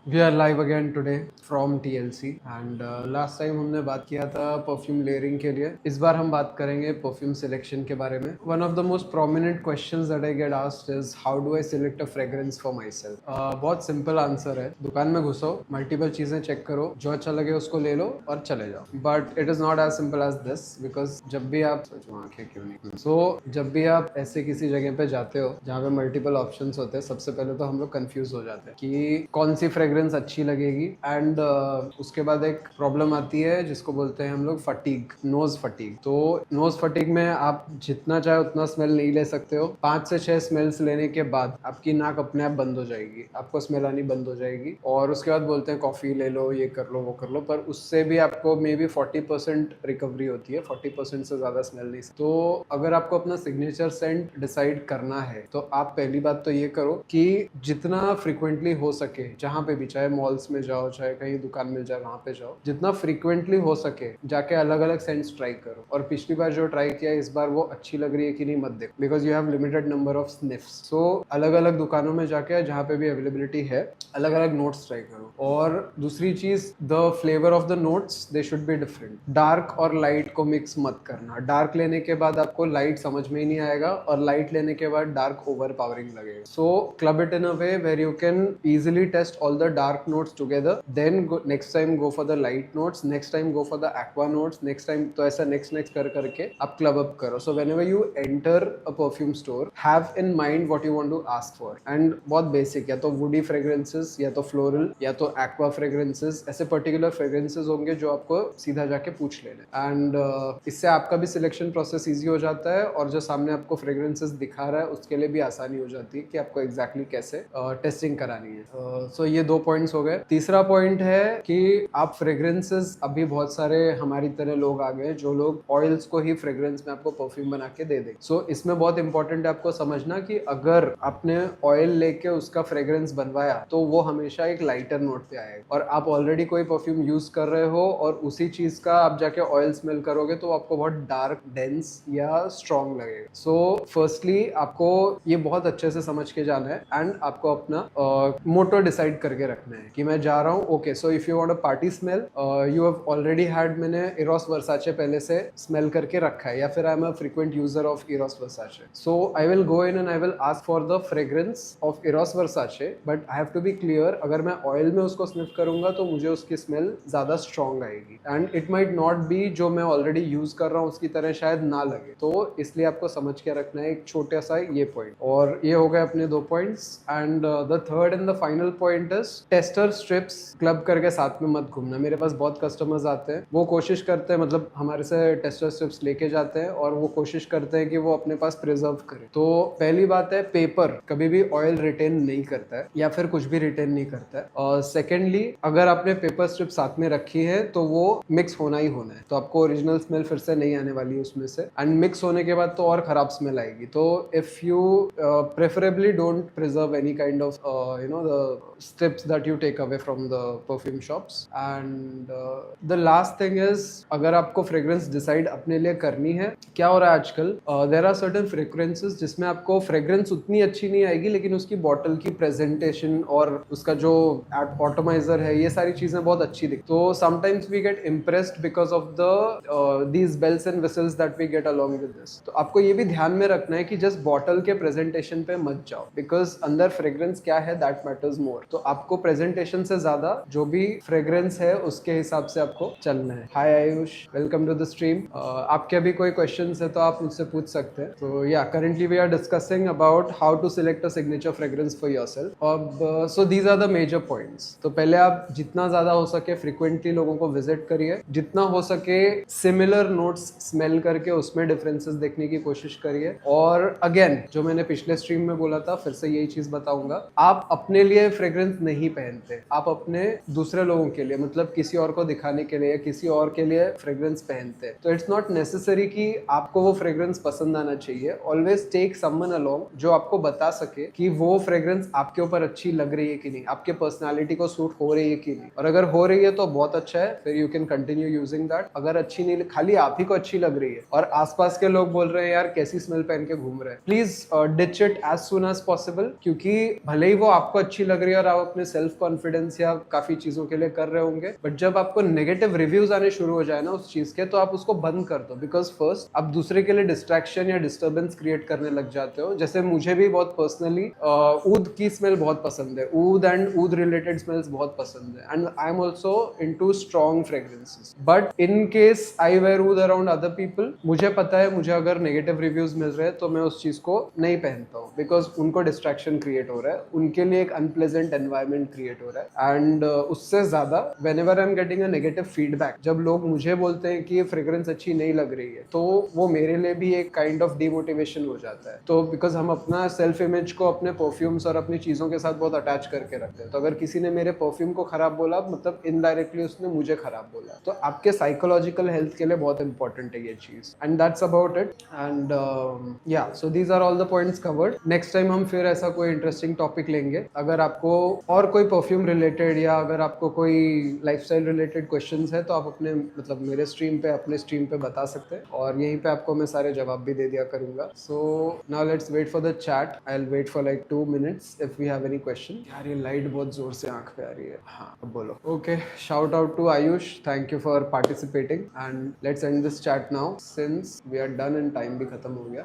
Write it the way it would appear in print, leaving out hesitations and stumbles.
We are live again today from TLC and last time हमने बात किया था परफ्यूम लेयरिंग के लिए। इस बार हम बात करेंगे परफ्यूम सिलेक्शन के बारे में। One of the most prominent questions that I get asked is how do I select a fragrance for my self. बहुत सिंपल आंसर है, दुकान में घुसो, मल्टीपल चीजें चेक करो, जो अच्छा लगे उसको ले लो और चले जाओ। But it is not as simple as this, because जब भी आप आंखें क्यों नहीं जब भी आप ऐसे किसी जगह पे जाते हो जहाँ पे मल्टीपल ऑप्शंस होते हैं, सबसे पहले तो हम लोग कंफ्यूज हो जाते हैं कि कौन सी फ्रेग्रेंस अच्छी लगेगी। एंड उसके बाद एक प्रॉब्लम आती है जिसको बोलते हैं हम लोग फटीग, नोज फटीग। तो नोज फटीग में आप जितना चाहे उतना स्मेल नहीं ले सकते हो। 5 से 6 स्मेल्स लेने के बाद आपकी नाक अपने आप बंद हो जाएगी, आपको स्मेल आनी बंद हो जाएगी। और उसके बाद बोलते हैं कॉफी ले लो, ये कर लो, वो कर लो, पर उससे भी आपको मे बी 40% रिकवरी होती है, 40% से ज्यादा स्मेल नहीं। तो अगर आपको अपना सिग्नेचर सेंट डिसाइड करना है तो आप पहली बात तो ये करो कि जितना फ्रिक्वेंटली हो सके, जहाँ पे भी, चाहे मॉल्स में जाओ, चाहे कहीं दुकान मिल जाए वहां पे जाओ, जितना फ्रिक्वेंटली हो सके जाके अलग अलग सेंट्स ट्राई करो। और पिछली बार जो ट्राई किया इस बार वो अच्छी लग रही है कि नहीं मत देखो, because you have limited number of sniffs. So अलग अलग दुकानों में जाके जहाँ पे भी अवेलेबिलिटी है अलग अलग नोट्स ट्राई करो। और दूसरी चीज, the flavour of the notes they should be different. Dark और लाइट को मिक्स मत करना। डार्क लेने के बाद आपको लाइट समझ में ही नहीं आएगा और लाइट लेने के बाद डार्क ओवर पावरिंग लगेगा। So club it in a way where you can easily test all the dark notes together, then next time go for the light notes, next time go for the aqua notes, next time, तो ऐसा next कर करके आप club up करो। So whenever you enter a perfume store, have in mind what you want to ask for, and बहुत basic, या तो woody fragrances, या तो floral, या तो aqua fragrances, ऐसे particular fragrances होंगे जो आपको सीधा जाके पूछ लेना। एंड इससे आपका भी सिलेक्शन प्रोसेस ईजी हो जाता है और जो सामने आपको फ्रेग्रेंसेस दिखा रहा है उसके लिए भी आसानी हो जाती है कि आपको एग्जैक्टली कैसे टेस्टिंग करानी है। सो ये 2 पॉइंट्स हो गए। तीसरा पॉइंट है कि आप फ्रेग्रेंसेस, अभी बहुत सारे हमारी तरह लोग आ गए जो लोग ऑयल्स को ही फ्रेग्रेंस में आपको परफ्यूम बना के दे देंगे। सो इसमें बहुत इंपॉर्टेंट है आपको समझना कि अगर आपने ऑयल लेके उसका फ्रेग्रेंस बनवाया तो वो हमेशा एक लाइटर नोट पे आएगा। और आप ऑलरेडी कोई परफ्यूम यूज कर रहे हो और उसी चीज का आप जाके ऑयल स्मेल करोगे तो आपको बहुत डार्क, डेंस या स्ट्रॉन्ग लगेगा। सो फर्स्टली आपको ये बहुत अच्छे से समझ के जाना है एंड आपको अपना मोटो डिसाइड करके रखना है कि मैं जा रहा हूँ। Okay, so if you want a party smell, you have already had, मैंने इरोस वर्साचे पहले से स्मेल करके रखा है, या फिर I am a frequent user of Eros Versace, so I will go in and I will ask for the fragrance of Eros Versace. But I have to be clear, अगर मैं oil में उसको sniff करूंगा तो मुझे उसकी smell ज्यादा strong आएगी and it might not be जो मैं ऑलरेडी यूज कर रहा हूँ उसकी तरह शायद ना लगे। तो इसलिए आपको समझ के रखना है एक छोटा सा ये पॉइंट। और ये हो गए अपने 2 points. And the third and the final point is tester strips club करके साथ में मत घूमना। मेरे पास बहुत कस्टमर्स आते हैं, वो कोशिश करते हैं, मतलब हमारे से टेस्टर स्ट्रिप्स लेके जाते हैं और वो कोशिश करते हैं कि वो अपने पास प्रिजर्व करें। तो पहली बात है, पेपर कभी भी ऑयल रिटेन नहीं करता है या फिर कुछ भी रिटेन नहीं करता है। और सेकेंडली, अगर आपने पेपर स्ट्रिप साथ में रखी है तो वो मिक्स होना ही होना है, तो आपको ओरिजिनल स्मेल फिर से नहीं आने वाली है उसमें से, एंड मिक्स होने के बाद तो और खराब स्मेल आएगी। तो if you preferably don't preserve any kind of the strips that you take away from the perfume shops. And the last thing is, अगर आपको फ्रेग्रेंस डिसाइड अपने लिए करनी है, क्या हो रहा है आजकल, देयर आर सर्टेन फ्रेग्रेंसेस जिसमें आपको फ्रेग्रेंस उतनी अच्छी नहीं आएगी लेकिन उसकी बॉटल की प्रेजेंटेशन और उसका जो ऑटोमाइजर है, ये सारी चीजें बहुत अच्छी दिखती। तो sometimes we get impressed because of the these bells and whistles that we get along with this. तो आपको ये भी ध्यान में रखना है कि जस्ट बॉटल के प्रेजेंटेशन पे मत जाओ, बिकॉज अंदर फ्रेग्रेंस क्या है दैट मैटर्स मोर। तो आपको प्रेजेंटेशन से ज्यादा जो भी फ्रेग्रेंस है उसके हिसाब से आपको चलना है। Hi Ayush, welcome to the stream. आपके अभी कोई क्वेश्चंस है तो आप मुझसे पूछ सकते हैं। तो yeah currently we are discussing about how to select a signature fragrance for yourself. अब so these are the major points. तो पहले आप जितना ज्यादा हो सके फ्रिक्वेंटली लोगों को विजिट करिए, जितना हो सके सिमिलर नोट्स स्मेल करके उसमें डिफरेंसेस देखने की कोशिश करिए। और अगेन, जो मैंने पिछले स्ट्रीम में बोला था, फिर से यही चीज बताऊंगा, आप अपने लिए फ्रेग्रेंस नहीं पहनते, आप अपने दूसरे लोगों के लिए, मतलब किसी और को दिखाने के लिए, किसी और के लिए फ्रेग्रेंस पहनते हैं। तो इट्स नॉट नेसेसरी कि आपको वो फ्रेग्रेंस पसंद आना चाहिए। ऑलवेज टेक समवन अलोंग जो आपको बता सके कि वो फ्रेग्रेंस आपके ऊपर अच्छी लग रही है कि नहीं, आपके पर्सनालिटी को सूट हो रही है कि नहीं। और अगर हो रही है तो बहुत अच्छा है, फिर you can continue using that. अगर अच्छी नहीं, खाली आप ही को अच्छी लग रही है और आसपास के लोग बोल रहे हैं यार कैसी स्मेल पहन के घूम रहे हैं, please ditch it as soon as possible, क्योंकि भले ही वो आपको अच्छी लग रही है और आप अपने सेल्फ कॉन्फिडेंस या काफी चीजों के लिए कर रहे होंगे, बट जब आपको नेगेटिव रिव्यूज आने शुरू हो जाए ना उस चीज के, तो आप उसको बंद कर दो, बिकॉज फर्स्ट आप दूसरे के लिए डिस्ट्रैक्शन या डिस्टर्बेंस क्रिएट करने लग जाते हो। जैसे मुझे भी बहुत पर्सनली ऊद की स्मेल बहुत पसंद है, oud and oud related smells बहुत पसंद है, and I am also into strong fragrances, but in case I wear oud around other people, मुझे पता है मुझे अगर नेगेटिव रिव्यूज मिल रहे हैं तो मैं उस चीज को नहीं पहनता हूँ, बिकॉज उनको डिस्ट्रैक्शन क्रिएट हो रहा है, उनके लिए एक अनप्लेजेंट एनवायरमेंट क्रिएट हो रहा है। एंड उससे ज्यादा whenever I am getting a negative feedback, जब लोग मुझे बोलते हैं कि ये फ्रेग्रेंस अच्छी नहीं लग रही है, तो वो मेरे लिए भी एक काइंड ऑफ डिमोटिवेशन हो जाता है। तो बिकॉज हम अपना सेल्फ इमेज को अपने परफ्यूम्स और अपनी चीजों के साथ बहुत अटैच करके रखते हैं, तो अगर किसी ने मेरे परफ्यूम को खराब बोला, मतलब इनडायरेक्टली उसने मुझे खराब बोला। तो आपके साइकोलॉजिकल हेल्थ के लिए बहुत इंपॉर्टेंट है ये चीज, and that's about it. And yeah so these are all the points covered. Next time हम फिर ऐसा कोई इंटरेस्टिंग टॉपिक लेंगे। अगर आपको और कोई परफ्यूम रिलेटेड या अगर आपको कोई लाइफस्टाइल रिलेटेड क्वेश्चंस है तो आप अपने मतलब मेरे स्ट्रीम पे अपने स्ट्रीम पे बता सकते हैं, और यहीं पे आपको मैं सारे जवाब भी दे दिया करूंगा। So now let's wait for the chat. I will wait for like 2 minutes if we have any question. यार ये लाइट बहुत जोर से आंख पे आ रही है। हाँ अब बोलो। Okay, shout out to Ayush, thank you for participating, and let's end this chat now since we are done and time भी खत्म हो गया।